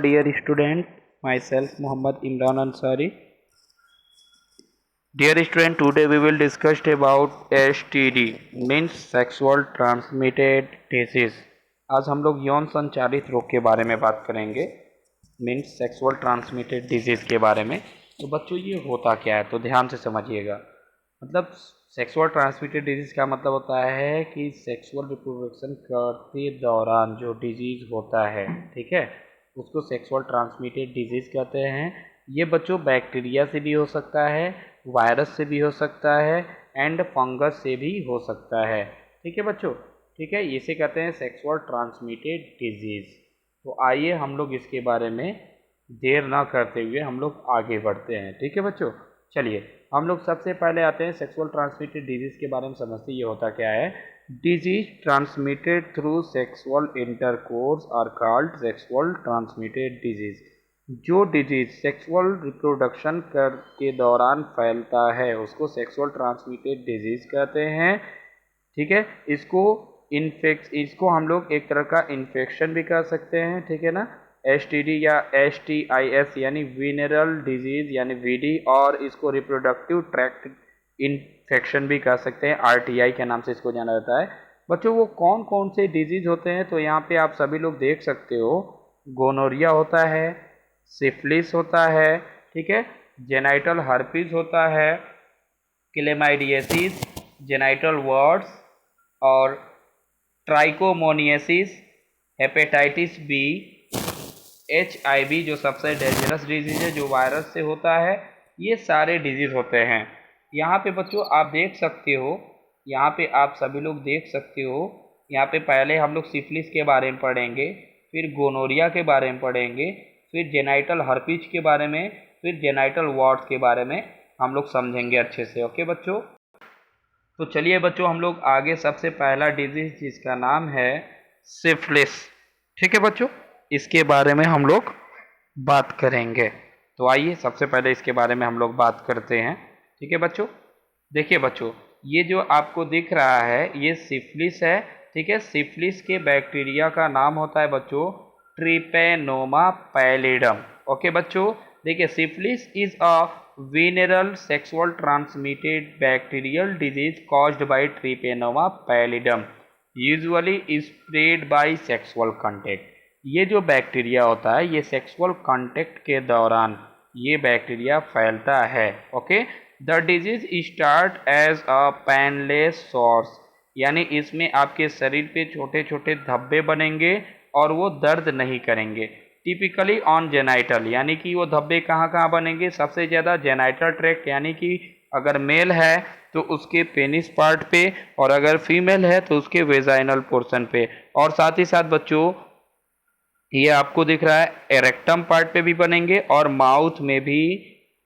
Dear student, myself Muhammad Imran Ansari. Dear student, today we will discuss about STD means sexual transmitted disease. आज हम लोग यौन संचारित रोग के बारे में बात करेंगे मीन्स सेक्सुअल ट्रांसमिटेड डिजीज़ के बारे में। तो बच्चों ये होता क्या है, तो ध्यान से समझिएगा। मतलब सेक्सुअल ट्रांसमिटेड डिजीज़ का मतलब होता है कि सेक्सुअल रिप्रोडक्शन करते दौरान जो डिजीज़ होता है, ठीक है, उसको सेक्सुअल ट्रांसमिटेड डिजीज़ कहते हैं। ये बच्चों बैक्टीरिया से भी हो सकता है, वायरस से भी हो सकता है एंड फंगस से भी हो सकता है। ठीक है बच्चों, ठीक है, इसे कहते हैं सेक्सुअल ट्रांसमिटेड डिजीज़। तो आइए हम लोग इसके बारे में देर ना करते हुए हम लोग आगे बढ़ते हैं। ठीक है बच्चों, चलिए हम लोग सबसे पहले आते हैं सेक्सुअल ट्रांसमिटेड डिजीज़ के बारे में समझते। ये होता क्या है? Disease transmitted through sexual intercourse are called sexual transmitted disease. जो डिजीज सेक्सुअल रिप्रोडक्शन के दौरान फैलता है उसको सेक्सुअल ट्रांसमिटेड डिजीज कहते हैं। ठीक है, इसको हम लोग एक तरह का इन्फेक्शन भी कह सकते हैं। ठीक है ना, STD या STIS यानी वीनरल डिजीज यानी VD, और इसको रिप्रोडक्टिव ट्रैक्ट इन्फेक्शन भी कह सकते हैं, RTI के नाम से इसको जाना जाता है। बच्चों वो कौन कौन से डिजीज होते हैं, तो यहाँ पे आप सभी लोग देख सकते हो। गोनोरिया होता है, सिफिलिस होता है, ठीक है, जेनाइटल हर्पीज होता है, क्लेमाइडियासिस, जेनाइटल वार्ड्स और ट्राइकोमोनियासिस, हेपेटाइटिस बी, HIV जो सबसे डेंजरस डिजीज है जो वायरस से होता है। ये सारे डिजीज होते हैं। यहाँ पे बच्चों आप देख सकते हो, यहाँ पे आप सभी लोग देख सकते हो। यहाँ पे पहले हम लोग सिफिलिस के बारे में पढ़ेंगे, फिर गोनोरिया के बारे में पढ़ेंगे, फिर जेनाइटल हर्पीज के बारे में, फिर जेनाइटल वार्ड्स के बारे में हम लोग समझेंगे अच्छे से। ओके बच्चों, तो चलिए बच्चों हम लोग आगे सबसे पहला डिजीज जिसका नाम है सिफिलिस। ठीक है बच्चों, इसके बारे में हम लोग बात करेंगे। तो आइए सबसे पहले इसके बारे में हम लोग बात करते हैं। ठीक है बच्चों, देखिए बच्चों ये जो आपको दिख रहा है ये सिफिलिस है। ठीक है, सिफिलिस के बैक्टीरिया का नाम होता है बच्चों ट्रिपेनोमा पैलिडम। ओके बच्चों, देखिए syphilis is a venereal sexual transmitted bacterial disease caused by Trypanosoma pallidum, usually spread by sexual contact। ये जो बैक्टीरिया होता है ये सेक्सुअल कांटेक्ट के दौरान ये बैक्टीरिया फैलता है। Okay, the disease start as a painless sores, यानी इसमें आपके शरीर पे छोटे छोटे धब्बे बनेंगे और वो दर्द नहीं करेंगे। टिपिकली ऑन जेनाइटल, यानी कि वो धब्बे कहाँ कहाँ बनेंगे? सबसे ज़्यादा जेनाइटल ट्रैक्ट, यानी कि अगर मेल है तो उसके पेनिस पार्ट पे, और अगर फीमेल है तो उसके वेजाइनल पोर्शन पे। और साथ ही साथ बच्चों ये आपको दिख रहा है एरेक्टम पार्ट पे भी बनेंगे, और माउथ में भी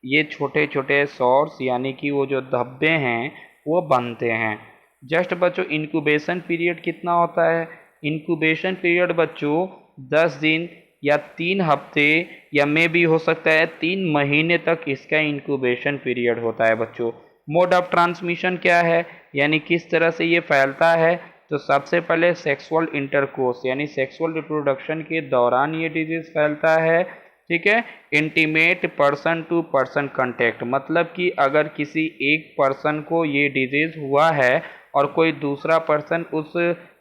ये छोटे छोटे सॉर्स यानी कि वो जो धब्बे हैं वो बनते हैं। जस्ट बच्चों इंक्यूबेशन पीरियड कितना होता है? इंक्यूबेशन पीरियड बच्चों 10 दिन या 3 हफ्ते या मे भी हो सकता है 3 महीने तक इसका इंक्यूबेशन पीरियड होता है बच्चों। मोड ऑफ ट्रांसमिशन क्या है, यानी किस तरह से ये फैलता है? तो सबसे पहले सेक्सुअल इंटरकोर्स यानी सेक्सुअल रिप्रोडक्शन के दौरान ये डिजीज फैलता है। ठीक है, intimate person to person contact, मतलब कि अगर किसी एक पर्सन को ये डिजीज हुआ है और कोई दूसरा पर्सन उस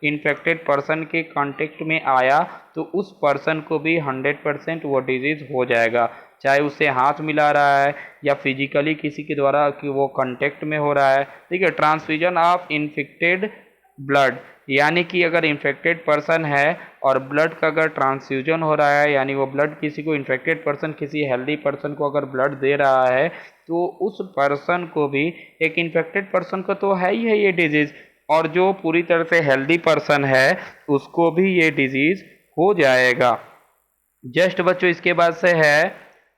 इन्फेक्टेड पर्सन के कांटेक्ट में आया तो उस पर्सन को भी 100% वो डिजीज हो जाएगा, चाहे उससे हाथ मिला रहा है या फिजिकली किसी के द्वारा कि वो कांटेक्ट में हो रहा है। ठीक है, ट्रांसफ्यूजन ऑफ इन्फेक्टेड ब्लड, यानी कि अगर इन्फेक्टेड पर्सन है और ब्लड का अगर ट्रांसफ्यूजन हो रहा है, यानी वो ब्लड किसी को इन्फेक्टेड पर्सन किसी हेल्दी पर्सन को अगर ब्लड दे रहा है तो उस पर्सन को भी, एक इन्फेक्टेड पर्सन को तो है ही है ये डिजीज, और जो पूरी तरह से हेल्दी पर्सन है उसको भी ये डिजीज हो जाएगा। जस्ट बच्चों इसके बाद से है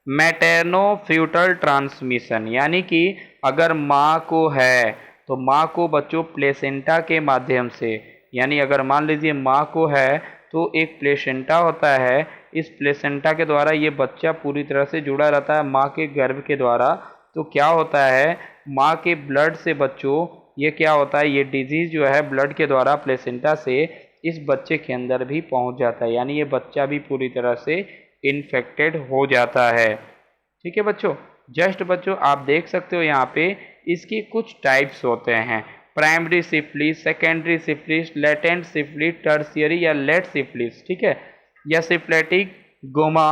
मैटरनो फ्यूटल ट्रांसमिशन, यानी कि अगर माँ को है तो माँ को बच्चों प्लेसेंटा के माध्यम से, यानी अगर मान लीजिए माँ को है तो एक प्लेसेंटा होता है, इस प्लेसेंटा के द्वारा ये बच्चा पूरी तरह से जुड़ा रहता है माँ के गर्भ के द्वारा। तो क्या होता है, माँ के ब्लड से बच्चों ये क्या होता है, ये डिजीज जो है ब्लड के द्वारा प्लेसेंटा से इस बच्चे के अंदर भी पहुंच जाता है, यानी ये बच्चा भी पूरी तरह से इन्फेक्टेड हो जाता है। ठीक है बच्चों, जस्ट बच्चों आप देख सकते हो यहाँ पे इसकी कुछ टाइप्स होते हैं, primary syphilis, secondary syphilis, latent syphilis, tertiary या लेट सिफिलिस, ठीक है, या सिफिलिटिक गोमा,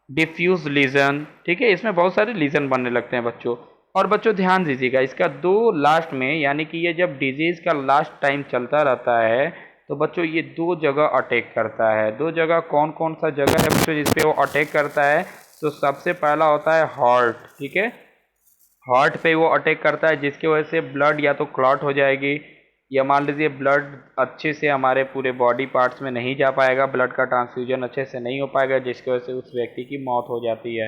डिफ्यूज लीजन। ठीक है, इसमें बहुत सारे लीजन बनने लगते हैं बच्चों। और बच्चों ध्यान दीजिएगा, इसका दो लास्ट में, यानी कि ये जब डिजीज का लास्ट टाइम चलता रहता है तो बच्चों ये दो जगह अटैक करता है। दो जगह कौन कौन सा जगह है बच्चों जिसपे वो अटैक करता है? तो सबसे पहला होता है हार्ट। ठीक है, हार्ट पे वो अटैक करता है जिसकी वजह से ब्लड या तो क्लॉट हो जाएगी, या मान लीजिए ब्लड अच्छे से हमारे पूरे बॉडी पार्ट्स में नहीं जा पाएगा, ब्लड का ट्रांसफ्यूजन अच्छे से नहीं हो पाएगा, जिसकी वजह से उस व्यक्ति की मौत हो जाती है।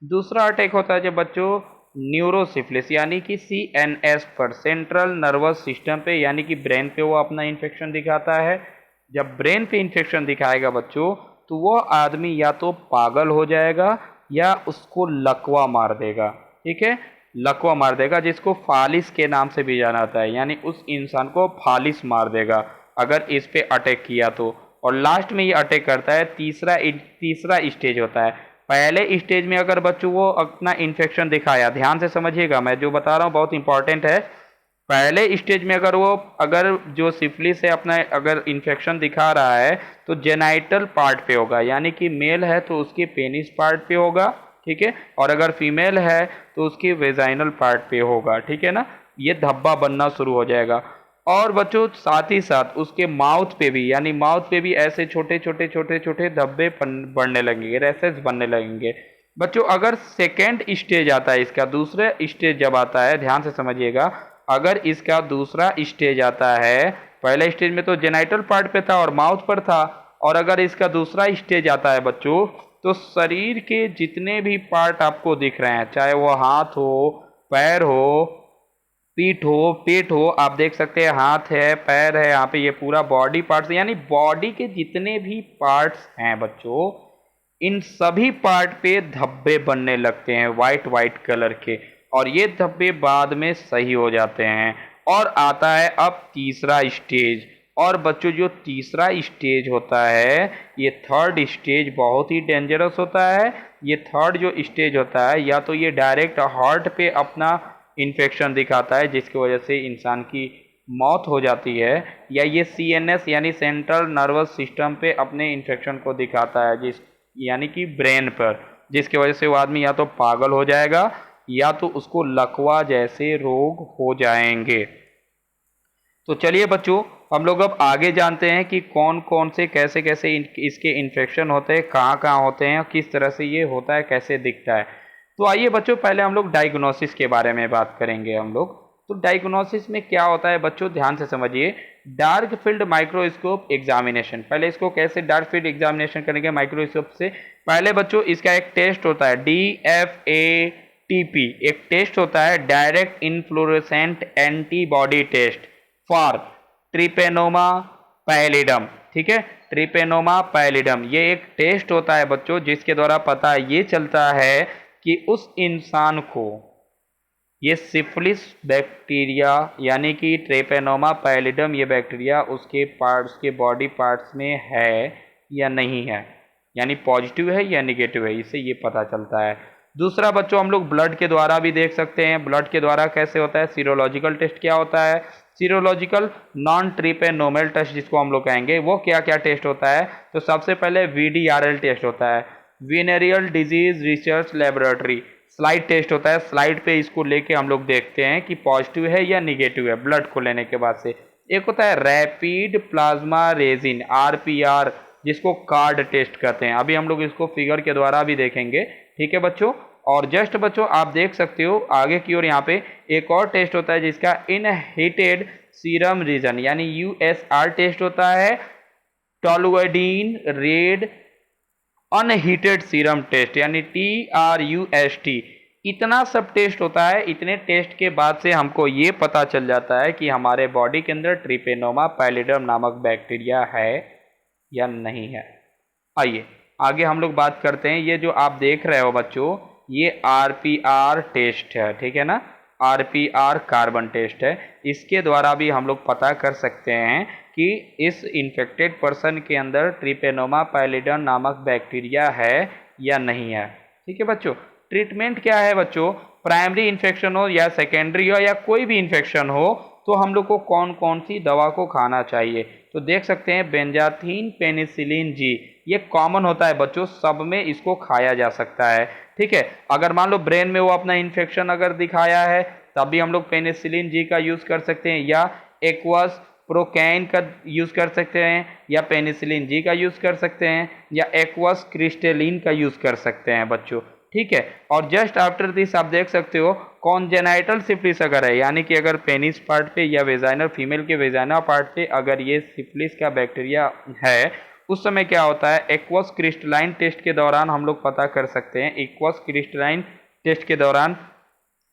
दूसरा अटैक होता है जब बच्चों न्यूरोसिफिलिस, यानी कि CNS पर, सेंट्रल नर्वस सिस्टम पे, यानी कि ब्रेन पे वो अपना इन्फेक्शन दिखाता है। जब ब्रेन पे इन्फेक्शन दिखाएगा बच्चों तो वो आदमी या तो पागल हो जाएगा या उसको लकवा मार देगा। ठीक है, लकवा मार देगा, जिसको फालिस के नाम से भी जाना जाता है, यानी उस इंसान को फालिस मार देगा अगर इस पे अटैक किया तो। और लास्ट में ये अटैक करता है, तीसरा स्टेज होता है। पहले स्टेज में अगर बच्चों वो अपना इन्फेक्शन दिखाया, ध्यान से समझिएगा मैं जो बता रहा हूँ बहुत इंपॉर्टेंट है। पहले स्टेज में अगर जो सिफिलिस है अपना अगर इन्फेक्शन दिखा रहा है तो जेनाइटल पार्ट पे होगा, यानी कि मेल है तो उसके पेनिस पार्ट पे होगा। ठीक है, और अगर फीमेल है तो उसके वेजाइनल पार्ट पे होगा। ठीक है ना, ये धब्बा बनना शुरू हो जाएगा। और बच्चों साथ ही साथ उसके माउथ पे भी, यानी माउथ पे भी ऐसे छोटे छोटे छोटे छोटे धब्बे बढ़ने लगेंगे, रैसेस बनने लगेंगे। बच्चों अगर सेकेंड स्टेज आता है इसका, दूसरे स्टेज जब आता है, ध्यान से समझिएगा, अगर इसका दूसरा स्टेज आता है, पहले स्टेज में तो जेनाइटल पार्ट पे था और माउथ पर था, और अगर इसका दूसरा स्टेज आता है बच्चों तो शरीर के जितने भी पार्ट आपको दिख रहे हैं, चाहे वो हाथ हो, पैर हो, पेट हो, आप देख सकते हैं हाथ है, पैर है, यहाँ पे ये पूरा बॉडी पार्ट्स, यानी बॉडी के जितने भी पार्ट्स हैं बच्चों, इन सभी पार्ट पे धब्बे बनने लगते हैं वाइट वाइट कलर के, और ये धब्बे बाद में सही हो जाते हैं। और आता है अब तीसरा स्टेज। और बच्चों जो तीसरा स्टेज होता है, ये थर्ड स्टेज बहुत ही डेंजरस होता है। ये थर्ड जो स्टेज होता है, या तो ये डायरेक्ट हार्ट पे अपना इन्फेक्शन दिखाता है जिसकी वजह से इंसान की मौत हो जाती है, या ये CNS यानी सेंट्रल नर्वस सिस्टम पे अपने इन्फेक्शन को दिखाता है, यानी कि ब्रेन पर, जिसकी वजह से वो आदमी या तो पागल हो जाएगा या तो उसको लकवा जैसे रोग हो जाएंगे। तो चलिए बच्चों हम लोग अब आगे जानते हैं कि कौन कौन से कैसे कैसे इसके इन्फेक्शन होते हैं, कहाँ कहाँ होते हैं, किस तरह से ये होता है, कैसे दिखता है। तो आइए बच्चों पहले हम लोग डायग्नोसिस के बारे में बात करेंगे हम लोग। तो डायग्नोसिस में क्या होता है बच्चों, ध्यान से समझिए। डार्क फील्ड माइक्रोस्कोप एग्जामिनेशन, पहले इसको कैसे डार्क फील्ड एग्जामिनेशन करेंगे माइक्रोस्कोप से? पहले बच्चों इसका एक टेस्ट होता है DFATP, एक टेस्ट होता है direct inflorescent antibody test for Treponema pallidum. ठीक है, ट्रिपेनोमा पैलिडम ये एक टेस्ट होता है बच्चों जिसके द्वारा पता ये चलता है कि उस इंसान को ये सिफिलिस बैक्टीरिया, यानी कि ट्रिपेनोमा पैलिडम, ये बैक्टीरिया उसके पार्ट्स के बॉडी पार्ट्स में है या नहीं है, यानी पॉजिटिव है या निगेटिव है, इससे ये पता चलता है। दूसरा बच्चों हम लोग ब्लड के द्वारा भी देख सकते हैं। ब्लड के द्वारा कैसे होता है? सीरोलॉजिकल टेस्ट क्या होता है? सीरोलॉजिकल नॉन ट्रिपेनोमल टेस्ट जिसको हम लोग कहेंगे, वो क्या क्या टेस्ट होता है? तो सबसे पहले VDRL टेस्ट होता है, venereal disease research laboratory. Slide test होता है, स्लाइड पे इसको लेके हम लोग देखते हैं कि पॉजिटिव है या निगेटिव है ब्लड को लेने के बाद से। एक होता है रैपिड प्लाज्मा रेजिन RPR, जिसको कार्ड टेस्ट कहते हैं। अभी हम लोग इसको फिगर के द्वारा भी देखेंगे। ठीक है बच्चों, और जस्ट बच्चों आप देख सकते हो आगे की ओर यहाँ पे एक और टेस्ट होता है जिसका इनहीटेड सीरम रीजन, यानी USR टेस्ट होता है, टोलुइडिन रेड अनहीटेड सीरम टेस्ट, यानी TRUST। इतना सब टेस्ट होता है। इतने टेस्ट के बाद से हमको ये पता चल जाता है कि हमारे बॉडी के अंदर ट्रिपेनोमा पैलिडम नामक बैक्टीरिया है या नहीं है। आइए आगे हम लोग बात करते हैं। ये जो आप देख रहे हो बच्चों, ये RPR टेस्ट है, ठीक है ना, RPR कार्बन टेस्ट है। इसके द्वारा भी हम लोग पता कर सकते हैं कि इस इन्फेक्टेड पर्सन के अंदर ट्रिपेनोमा पैलिडम नामक बैक्टीरिया है या नहीं है। ठीक है बच्चों, ट्रीटमेंट क्या है बच्चों, प्राइमरी इन्फेक्शन हो या सेकेंडरी हो या कोई भी इन्फेक्शन हो तो हम लोग को कौन कौन सी दवा को खाना चाहिए। तो देख सकते हैं बेंजाथीन पेनिसिलिन जी, ये कॉमन होता है बच्चों, सब में इसको खाया जा सकता है। ठीक है, अगर मान लो ब्रेन में वो अपना इन्फेक्शन अगर दिखाया है तब भी हम लोग पेनिसिलिन जी का यूज़ कर सकते हैं, या एक्वास प्रोकैन का यूज़ कर सकते हैं, या पेनिसिलिन जी का यूज़ कर सकते हैं, या एक्वास क्रिस्टेलिन का यूज़ कर सकते हैं बच्चों। ठीक है, और जस्ट आफ्टर दिस आप देख सकते हो कॉन्जेनाइटल सिफिलिस अगर है, यानी कि अगर पेनिस पार्ट पे या वेजाइनल फीमेल के वेजाइना पार्ट पे अगर ये सिफिलिस का बैक्टीरिया है, उस समय क्या होता है, एक्वस क्रिस्टलाइन टेस्ट के दौरान हम लोग पता कर सकते हैं। एक्वस क्रिस्टलाइन टेस्ट के दौरान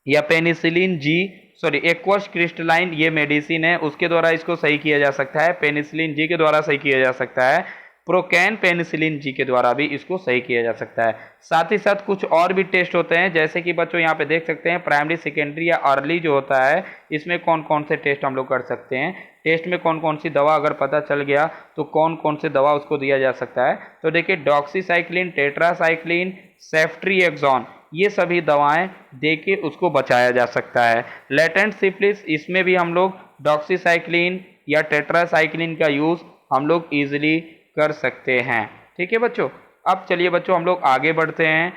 या penicillin G, sorry aqueous crystalline ये मेडिसिन है, उसके द्वारा इसको सही किया जा सकता है, पेनिसिलिन जी के द्वारा सही किया जा सकता है, प्रोकैन पेनिसिलिन जी के द्वारा भी इसको सही किया जा सकता है। साथ ही साथ कुछ और भी टेस्ट होते हैं, जैसे कि बच्चों यहाँ पे देख सकते हैं प्राइमरी सेकेंडरी या अर्ली जो होता है, इसमें कौन कौन से टेस्ट हम लोग कर सकते हैं। टेस्ट में कौन कौन सी दवा अगर पता चल गया तो कौन कौन सी दवा उसको दिया जा सकता है। तो देखिए डॉक्सीसाइक्लिन, टेट्रासाइक्लिन, सेफ्ट्रिएक्सोन, ये सभी दवाएं दे के उसको बचाया जा सकता है। लेटेंट सिफिलिस, इसमें भी हम लोग डॉक्सीसाइक्लिन या टेट्रासाइक्लिन का यूज़ हम लोग ईजिली कर सकते हैं। ठीक है बच्चों, अब चलिए बच्चों हम लोग आगे बढ़ते हैं।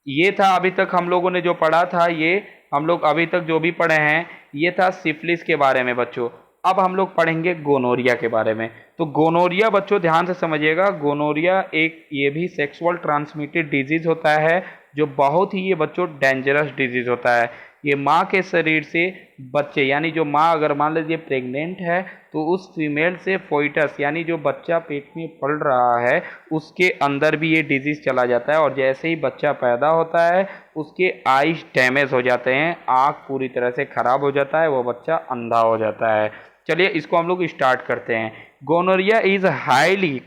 ये था अभी तक हम लोगों ने जो पढ़ा था, ये हम लोग अभी तक जो भी पढ़े हैं ये था सिफिलिस के बारे में बच्चों। अब हम लोग पढ़ेंगे गोनोरिया के बारे में। तो गोनोरिया बच्चों ध्यान से समझिएगा, गोनोरिया एक ये भी सेक्सुअल ट्रांसमिटेड डिजीज होता है, जो बहुत ही ये बच्चों डेंजरस डिजीज होता है। ये माँ के शरीर से बच्चे, यानी जो माँ अगर मान लीजिए प्रेग्नेंट है तो उस फीमेल से फोइटस यानी जो बच्चा पेट में पल रहा है उसके अंदर भी ये डिजीज चला जाता है, और जैसे ही बच्चा पैदा होता है उसके आईज डैमेज हो जाते हैं, आँख पूरी तरह से खराब हो जाता है, वो बच्चा अंधा हो जाता है। चलिए इसको हम लोग स्टार्ट करते हैं। Gonorrhoea is highly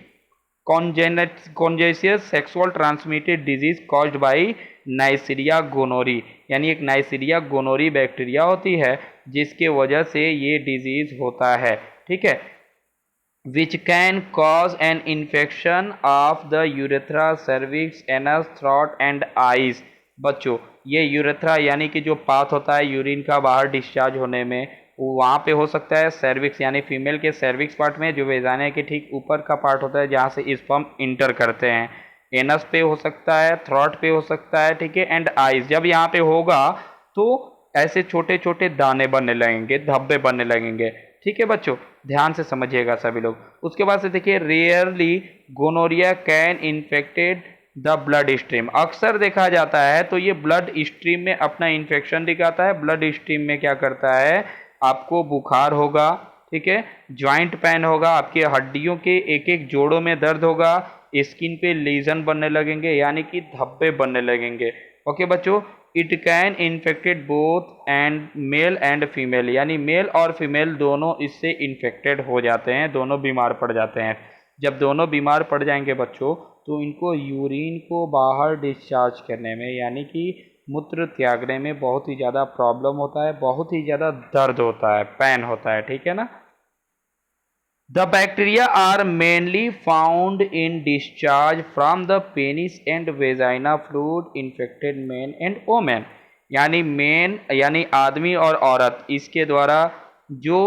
contagious sexual transmitted disease caused by Neisseria gonorrhoeae, यानी एक नाइसीरिया गोनोरी बैक्टीरिया होती है जिसके वजह से ये डिजीज होता है। ठीक है, which can cause an infection of the urethra, cervix, anus, throat and eyes। बच्चों ये यूरेथ्रा यानी कि जो पाथ होता है यूरिन का बाहर डिस्चार्ज होने में, वो वहाँ पे हो सकता है। सर्विक्स यानी फीमेल के सर्विक्स पार्ट में जो वेजाना के ठीक ऊपर का पार्ट होता है जहाँ से स्पर्म इंटर करते हैं, एनस पे हो सकता है, थ्रॉट पे हो सकता है। ठीक है, एंड आइज, जब यहाँ पे होगा तो ऐसे छोटे छोटे दाने बनने लगेंगे, धब्बे बनने लगेंगे। ठीक है बच्चों, ध्यान से समझिएगा सभी लोग। उसके बाद से देखिए rarely gonorrhoea can infected the blood stream, अक्सर देखा जाता है तो ये ब्लड स्ट्रीम में अपना इन्फेक्शन दिखाता है। ब्लड स्ट्रीम में क्या करता है, आपको बुखार होगा, ठीक है, ज्वाइंट पेन होगा, आपके हड्डियों के एक एक जोड़ों में दर्द होगा, स्किन पे लीजन बनने लगेंगे यानी कि धब्बे बनने लगेंगे। ओके बच्चों, it can infected both and male and female, यानी मेल और फीमेल दोनों इससे इन्फेक्टेड हो जाते हैं, दोनों बीमार पड़ जाते हैं। जब दोनों बीमार पड़ जाएंगे बच्चों तो इनको यूरिन को बाहर डिस्चार्ज करने में यानी कि मूत्र त्यागने में बहुत ही ज़्यादा प्रॉब्लम होता है, बहुत ही ज़्यादा दर्द होता है, पेन होता है। ठीक है ना। The bacteria are mainly found in discharge from the penis and vagina fluid infected men and women, यानी मेन यानी आदमी और औरत, इसके द्वारा जो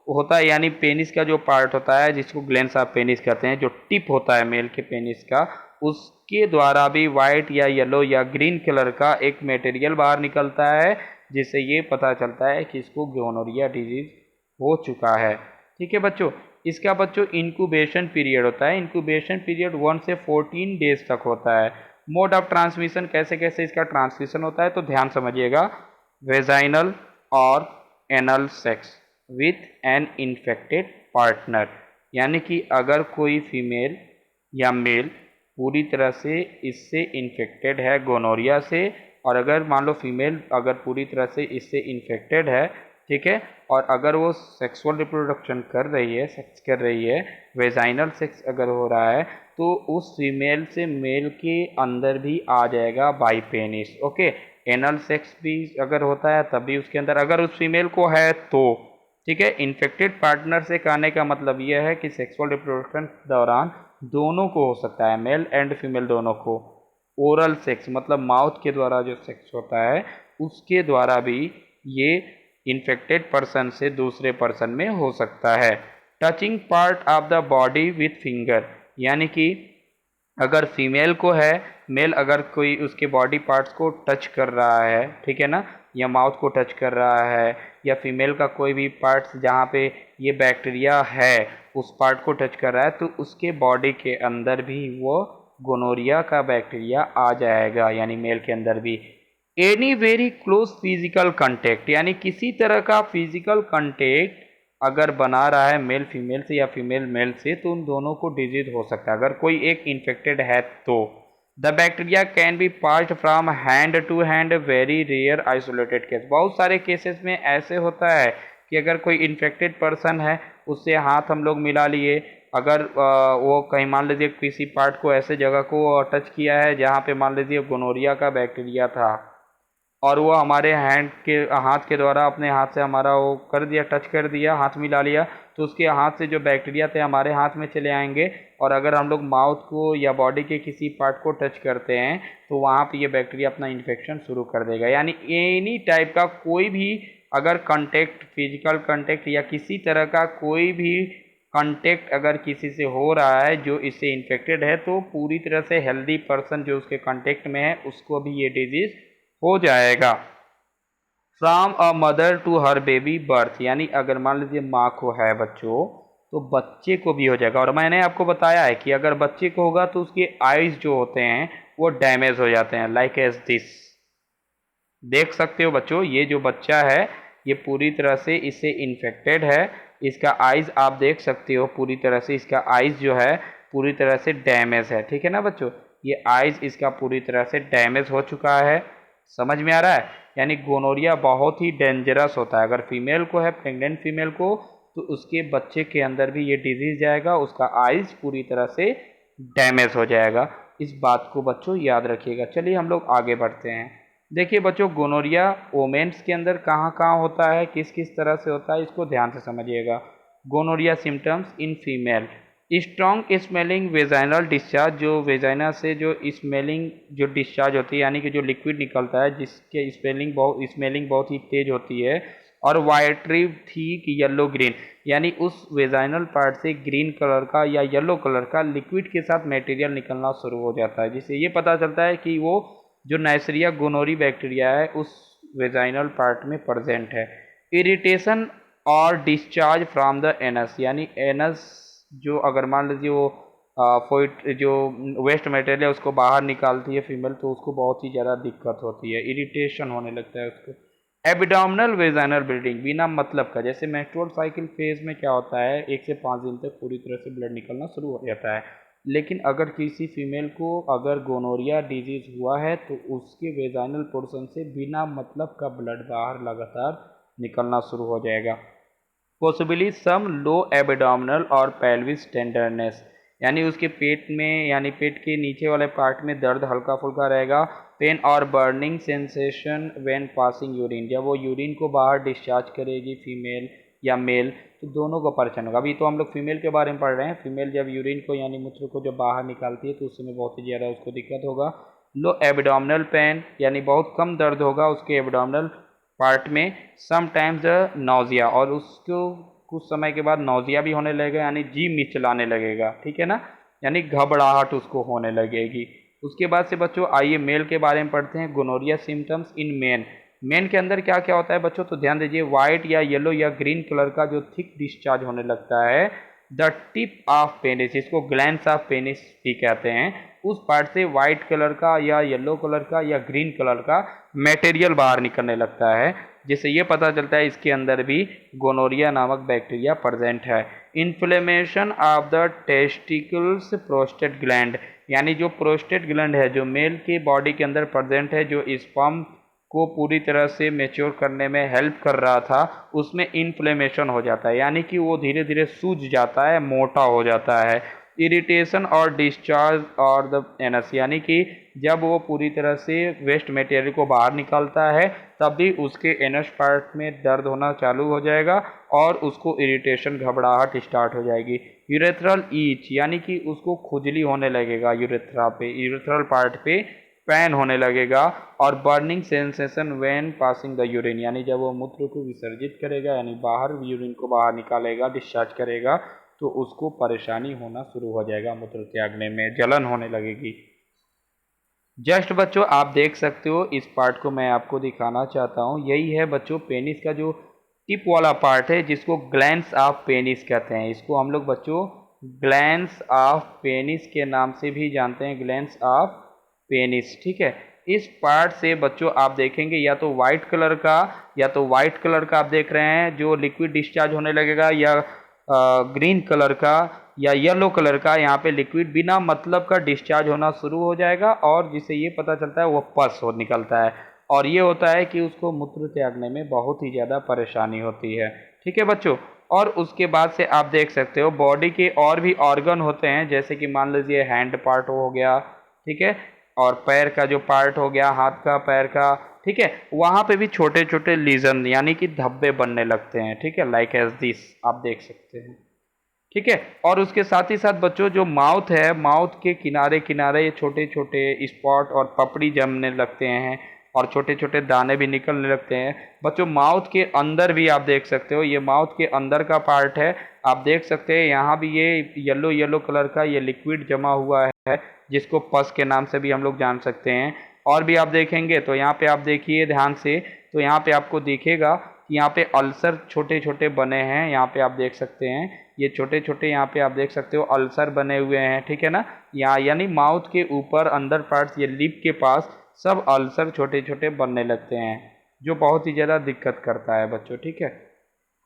होता है यानी पेनिस का जो पार्ट होता है जिसको ग्लैंड्स ऑफ पेनिस कहते हैं, जो टिप होता है मेल के पेनिस का, उसके द्वारा भी वाइट या येलो या ग्रीन कलर का एक मटेरियल बाहर निकलता है जिससे ये पता चलता है कि इसको गोनोरिया डिजीज हो चुका है। ठीक है बच्चों, इसका बच्चों इंक्यूबेशन पीरियड होता है, इंक्यूबेशन पीरियड 1 से 14 डेज तक होता है। मोड ऑफ ट्रांसमिशन, कैसे कैसे इसका ट्रांसमिशन होता है तो ध्यान समझिएगा, वेजाइनल और anal sex with an infected partner, यानी कि अगर कोई फीमेल या मेल पूरी तरह से इससे इन्फेक्टेड है गोनोरिया से, और अगर मान लो फीमेल अगर पूरी तरह से इससे इन्फेक्टेड है, ठीक है, और अगर वो सेक्सुअल रिप्रोडक्शन कर रही है, सेक्स कर रही है, वेजाइनल सेक्स अगर हो रहा है तो उस फीमेल से मेल के अंदर भी आ जाएगा by penis. Okay, anal sex भी अगर होता है तब भी उसके अंदर अगर उस फीमेल को है तो, ठीक है। इन्फेक्टेड पार्टनर से कहने का मतलब यह है कि सेक्सुअल रिप्रोडक्शन दौरान दोनों को हो सकता है, मेल एंड फीमेल दोनों को। ओरल सेक्स मतलब माउथ के द्वारा जो सेक्स होता है उसके द्वारा भी ये इन्फेक्टेड पर्सन से दूसरे पर्सन में हो सकता है। Touching part of the body with finger, यानी कि अगर फीमेल को है, मेल अगर कोई उसके बॉडी पार्ट्स को टच कर रहा है, ठीक है ना, या माउथ को टच कर रहा है, या फीमेल का कोई भी पार्ट्स जहाँ पे ये बैक्टीरिया है उस पार्ट को टच कर रहा है, तो उसके बॉडी के अंदर भी वो गोनोरिया का बैक्टीरिया आ जाएगा, यानी मेल के अंदर भी। Any very close physical contact, यानी किसी तरह का फिजिकल कंटेक्ट अगर बना रहा है मेल फीमेल से या फीमेल मेल से, तो उन दोनों को डिजीज हो सकता है। अगर कोई एक इन्फेक्टेड है तो the bacteria can be passed from hand to hand, very rare isolated case. बहुत सारे केसेस में ऐसे होता है कि अगर कोई इन्फेक्टेड पर्सन है उससे हाथ हम लोग मिला लिए, अगर वो कहीं मान लीजिए किसी पार्ट को ऐसे जगह को टच किया है जहाँ पे मान लीजिए गोनोरिया का बैक्टीरिया था, और वो हमारे हाथ के द्वारा अपने हाथ से हमारा वो कर दिया, टच कर दिया, हाथ मिला लिया, तो उसके हाथ से जो बैक्टीरिया थे हमारे हाथ में चले आएंगे। और अगर हम लोग माउथ को या बॉडी के किसी पार्ट को टच करते हैं तो वहाँ पे ये बैक्टीरिया अपना इन्फेक्शन शुरू कर देगा। यानी एनी टाइप का कोई भी अगर कंटेक्ट, फिजिकल कंटेक्ट या किसी तरह का कोई भी कंटेक्ट अगर किसी से हो रहा है जो इससे इन्फेक्टेड है, तो पूरी तरह से हेल्दी पर्सन जो उसके कांटेक्ट में है उसको भी ये डिजीज हो जाएगा। From a mother to her baby birth, यानी अगर मान लीजिए माँ को है बच्चों तो बच्चे को भी हो जाएगा। और मैंने आपको बताया है कि अगर बच्चे को होगा तो उसके आईज जो होते हैं वो डैमेज हो जाते हैं, लाइक एज दिस। देख सकते हो बच्चों, ये जो बच्चा है ये पूरी तरह से इससे इन्फेक्टेड है, इसका आइज आप देख सकते हो पूरी तरह से, इसका आइज जो है पूरी तरह से डैमेज है, ठीक है ना बच्चों, ये आइज इसका पूरी तरह से डैमेज हो चुका है। समझ में आ रहा है? यानी गोनोरिया बहुत ही डेंजरस होता है। अगर फीमेल को है, प्रेग्नेंट फीमेल को, तो उसके बच्चे के अंदर भी ये डिजीज जाएगा, उसका आइज पूरी तरह से डैमेज हो जाएगा। इस बात को बच्चों याद रखिएगा। चलिए हम लोग आगे बढ़ते हैं। देखिए बच्चों, गोनोरिया वोमेन्स के अंदर कहाँ कहाँ होता है, किस किस तरह से होता है, इसको ध्यान से समझिएगा। Gonorrhoea symptoms in female, strong smelling vaginal discharge, जो वेजाइना से जो स्मेलिंग जो डिस्चार्ज होती है, यानी कि जो लिक्विड निकलता है जिसके स्मेलिंग बहुत ही तेज होती है, और वाइटरी थीक येलो ग्रीन, यानी उस वेजाइनल पार्ट से ग्रीन कलर का या येलो कलर का लिक्विड के साथ मटेरियल निकलना शुरू हो जाता है, जिससे ये पता चलता है कि वो जो नाइसरिया गोनोरी बैक्टीरिया है उस वेजाइनल पार्ट में प्रेजेंट है। इरिटेशन और डिस्चार्ज फ्रॉम द एनस, यानी एनस जो अगर मान लीजिए वो जो वेस्ट मटेरियल है उसको बाहर निकालती है फीमेल, तो उसको बहुत ही ज़्यादा दिक्कत होती है, इरिटेशन होने लगता है उसको। एबिडोमिनल वेजाइनल ब्लीडिंग, बिना मतलब का, जैसे मेंस्ट्रुअल साइकिल फेज में क्या होता है 1 से 5 दिन तक पूरी तरह से ब्लड निकलना शुरू हो जाता है, लेकिन अगर किसी फीमेल को अगर गोनोरिया डिजीज हुआ है तो उसके वेजाइनल पोर्शन से बिना मतलब का ब्लड बाहर लगातार निकलना शुरू हो जाएगा। पॉसिबली सम लो एबिडोमिनल और पेल्विस टेंडरनेस, यानी उसके पेट में, यानी पेट के नीचे वाले पार्ट में दर्द हल्का फुल्का रहेगा। पेन और burning sensation when passing urine, जब वो यूरिन को बाहर डिस्चार्ज करेगी फीमेल या मेल तो दोनों को परेशान होगा। अभी तो हम लोग फीमेल के बारे में पढ़ रहे हैं, फीमेल जब यूरिन को यानी मूत्र को जब बाहर निकालती है तो उस समय बहुत ही ज़्यादा उसको दिक्कत होगा। लो एबिडोमिनल पेन, यानी बहुत कम दर्द होगा उसके एबिडोमिनल पार्ट में। समटाइम्स नौजिया, और उसको कुछ समय के बाद नौजिया भी होने लगेगा, यानी जी मिचलाने लगेगा, ठीक है ना, यानी घबराहट उसको होने लगेगी। उसके बाद से बच्चों आइए मेल के बारे में पढ़ते हैं। Gonorrhoea symptoms in men, men के अंदर क्या क्या होता है बच्चों, तो ध्यान दीजिए। वाइट या येलो या ग्रीन कलर का जो थिक डिस्चार्ज होने लगता है। द टिप ऑफ पेनिस, इसको ग्लैंड्स ऑफ पेनिस भी कहते हैं, उस पार्ट से वाइट कलर का या येलो कलर का या ग्रीन कलर का मटेरियल बाहर निकलने लगता है, जिससे ये पता चलता है इसके अंदर भी गोनोरिया नामक बैक्टीरिया प्रेजेंट है। Inflammation of the testicles prostate gland, यानी जो प्रोस्टेट ग्लैंड है जो मेल के बॉडी के अंदर प्रेजेंट है, जो स्पर्म को पूरी तरह से मैच्योर करने में हेल्प कर रहा था, उसमें इन्फ्लेमेशन हो जाता है, यानी कि वो धीरे धीरे सूज जाता है, मोटा हो जाता है। इरिटेशन और डिस्चार्ज और द एनस, यानी कि जब वो पूरी तरह से वेस्ट मटेरियल को बाहर निकालता है तब भी उसके एनस पार्ट में दर्द होना चालू हो जाएगा और उसको इरिटेशन, घबराहट स्टार्ट हो जाएगी। यूरेथ्रल ईच, यानी कि उसको खुजली होने लगेगा यूरेथ्रा पे, यूरेथ्रल पार्ट पे पेन होने लगेगा, और burning sensation when passing the urine, यानी जब वो मूत्र को विसर्जित करेगा यानी बाहर यूरिन को बाहर निकालेगा, डिस्चार्ज करेगा, तो उसको परेशानी होना शुरू हो जाएगा, मूत्र त्यागने में जलन होने लगेगी। जस्ट बच्चों आप देख सकते हो, इस पार्ट को मैं आपको दिखाना चाहता हूँ। यही है बच्चों पेनिस का जो टिप वाला पार्ट है, जिसको ग्लैंड्स ऑफ पेनिस कहते हैं। इसको हम लोग बच्चों ग्लैंड्स ऑफ पेनिस के नाम से भी जानते हैं, ग्लैंड्स ऑफ पेनिस। ठीक है, इस पार्ट से बच्चों आप देखेंगे या तो वाइट कलर का आप देख रहे हैं जो लिक्विड डिस्चार्ज होने लगेगा, या ग्रीन कलर का या येलो कलर का यहाँ पे लिक्विड बिना मतलब का डिस्चार्ज होना शुरू हो जाएगा, और जिससे ये पता चलता है वो पस हो निकलता है, और ये होता है कि उसको मूत्र त्यागने में बहुत ही ज़्यादा परेशानी होती है। ठीक है बच्चों, और उसके बाद से आप देख सकते हो बॉडी के और भी ऑर्गन होते हैं, जैसे कि मान लीजिए हैंड पार्ट हो गया, ठीक है, और पैर का जो पार्ट हो गया, हाथ का, पैर का, ठीक है, वहाँ पे भी छोटे छोटे लीजन यानी कि धब्बे बनने लगते हैं। ठीक है, लाइक एज दिस आप देख सकते हैं। ठीक है, और उसके साथ ही साथ बच्चों जो माउथ है, माउथ के किनारे किनारे छोटे छोटे स्पॉट और पपड़ी जमने लगते हैं, और छोटे छोटे दाने भी निकलने लगते हैं। बच्चों माउथ के अंदर भी आप देख सकते हो, ये माउथ के अंदर का पार्ट है, आप देख सकते हैं यहाँ भी ये येलो येलो कलर का ये लिक्विड जमा हुआ है, जिसको पस के नाम से भी हम लोग जान सकते हैं। और भी आप देखेंगे तो यहाँ पे आप देखिए ध्यान से, तो यहाँ पे आपको दिखेगा कि यहाँ पे अल्सर छोटे छोटे बने हैं, यहाँ पे आप देख सकते हैं, ये छोटे छोटे यहाँ पे आप देख सकते हो अल्सर बने हुए हैं। ठीक है ना, यहाँ यानी माउथ के ऊपर अंदर पार्ट्स, ये लिप के पास सब अल्सर छोटे छोटे बनने लगते हैं, जो बहुत ही ज़्यादा दिक्कत करता है बच्चों। ठीक है,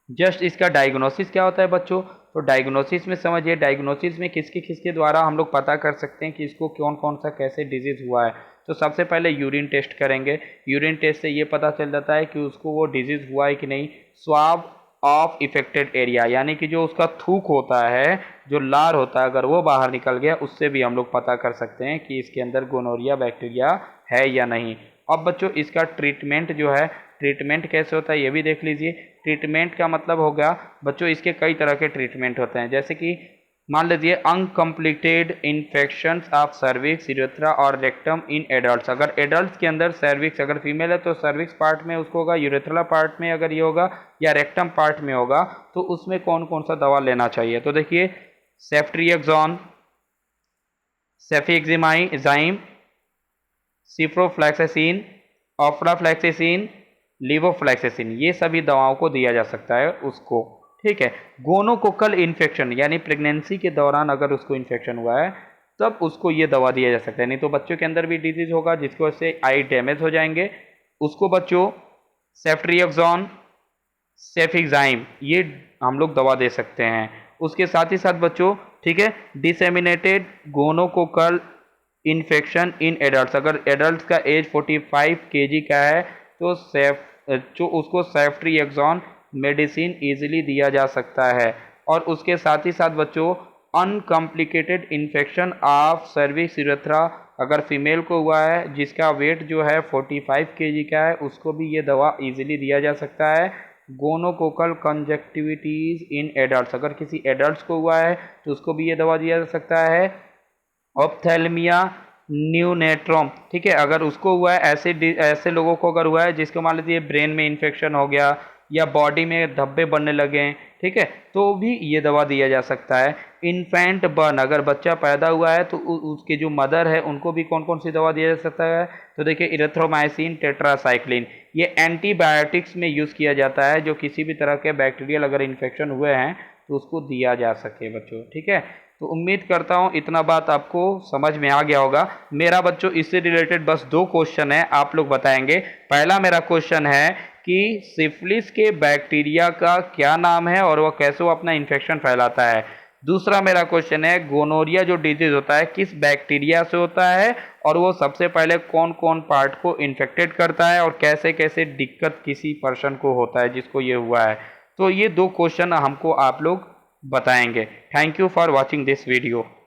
जस्ट इसका डायग्नोसिस क्या होता है बच्चों, तो डायग्नोसिस में समझिए, डायग्नोसिस में किसके किसके द्वारा हम लोग पता कर सकते हैं कि इसको कौन कौन सा कैसे डिजीज़ हुआ है। तो सबसे पहले यूरिन टेस्ट करेंगे, यूरिन टेस्ट से ये पता चल जाता है कि उसको वो डिजीज़ हुआ है कि नहीं। स्वाब ऑफ इफेक्टेड एरिया, यानी कि जो उसका थूक होता है, जो लार होता है, अगर वो बाहर निकल गया, उससे भी हम लोग पता कर सकते हैं कि इसके अंदर गोनोरिया बैक्टीरिया है या नहीं। अब बच्चों इसका ट्रीटमेंट जो है, ट्रीटमेंट कैसे होता है ये भी देख लीजिए। ट्रीटमेंट का मतलब होगा बच्चों, इसके कई तरह के ट्रीटमेंट होते हैं, जैसे कि मान लीजिए uncompleted infections of cervix, urethra और रेक्टम इन एडल्ट्स। अगर एडल्ट्स के अंदर सर्विक्स, अगर फीमेल है तो सर्विक्स पार्ट में उसको होगा, यूरेथ्रा पार्ट में अगर ये होगा, या रेक्टम पार्ट में होगा, तो उसमें कौन कौन सा दवा लेना चाहिए। तो देखिए सेफ्ट्रिएक्सोन, सेफिएक्सिमाइजाइम, सिप्रोफ्लैक्सासिन, ऑफ्लाफ्लैक्सासिन, लीवोफ्लैक्सासिन, ये सभी दवाओं को दिया जा सकता है उसको। ठीक है, गोनोकोकल इन्फेक्शन यानी प्रेगनेंसी के दौरान अगर उसको इन्फेक्शन हुआ है तब उसको ये दवा दिया जा सकता है, नहीं तो बच्चों के अंदर भी डिजीज होगा जिसकी वजह से आई डैमेज हो जाएंगे, उसको बच्चों सेफ्ट्रिएक्सोन, सेफिक्साइम ये हम लोग दवा दे सकते हैं। उसके साथ ही साथ बच्चों, ठीक है, disseminated gonococcal infection in adults, अगर एडल्ट का एज 45 केजी का है तो जो उसको सेफ्ट्रिएक्सोन मेडिसिन इजीली दिया जा सकता है। और उसके साथ ही साथ बच्चों अनकम्प्लिकेटेड इन्फेक्शन ऑफ सर्विक्स यूरेथ्रा, अगर फीमेल को हुआ है जिसका वेट जो है 45 केजी का है, उसको भी ये दवा इजीली दिया जा सकता है। गोनोकोकल कंजक्टिविटीज इन एडल्ट्स, अगर किसी एडल्ट को हुआ है तो उसको भी ये दवा दिया जा सकता है। ऑप्थेल्मिया न्यूनेट्रोम, ठीक है, अगर उसको हुआ है, ऐसे लोगों को अगर हुआ है जिसको मान लीजिए ब्रेन में इन्फेक्शन हो गया या बॉडी में धब्बे बनने लगे, ठीक है, तो भी ये दवा दिया जा सकता है। इन्फेंट बर्न, अगर बच्चा पैदा हुआ है तो उसके जो मदर है उनको भी कौन कौन सी दवा दिया जा सकता है, तो देखिए इरेथ्रोमाइसिन, टेट्रासाइक्लिन, ये एंटीबायोटिक्स में यूज़ किया जाता है, जो किसी भी तरह के बैक्टीरियल अगर इन्फेक्शन हुए हैं तो उसको दिया जा सके बच्चों। ठीक है, तो उम्मीद करता हूँ इतना बात आपको समझ में आ गया होगा। मेरा बच्चों इससे रिलेटेड बस 2 क्वेश्चन है, आप लोग बताएंगे। पहला मेरा क्वेश्चन है कि सिफिलिस के बैक्टीरिया का क्या नाम है और वह कैसे वो अपना इन्फेक्शन फैलाता है। दूसरा मेरा क्वेश्चन है गोनोरिया जो डिजीज होता है किस बैक्टीरिया से होता है और वो सबसे पहले कौन कौन पार्ट को इन्फेक्टेड करता है और कैसे कैसे दिक्कत किसी पर्सन को होता है जिसको ये हुआ है। तो ये 2 क्वेश्चन हमको आप लोग बताएंगे। Thank you for watching this video.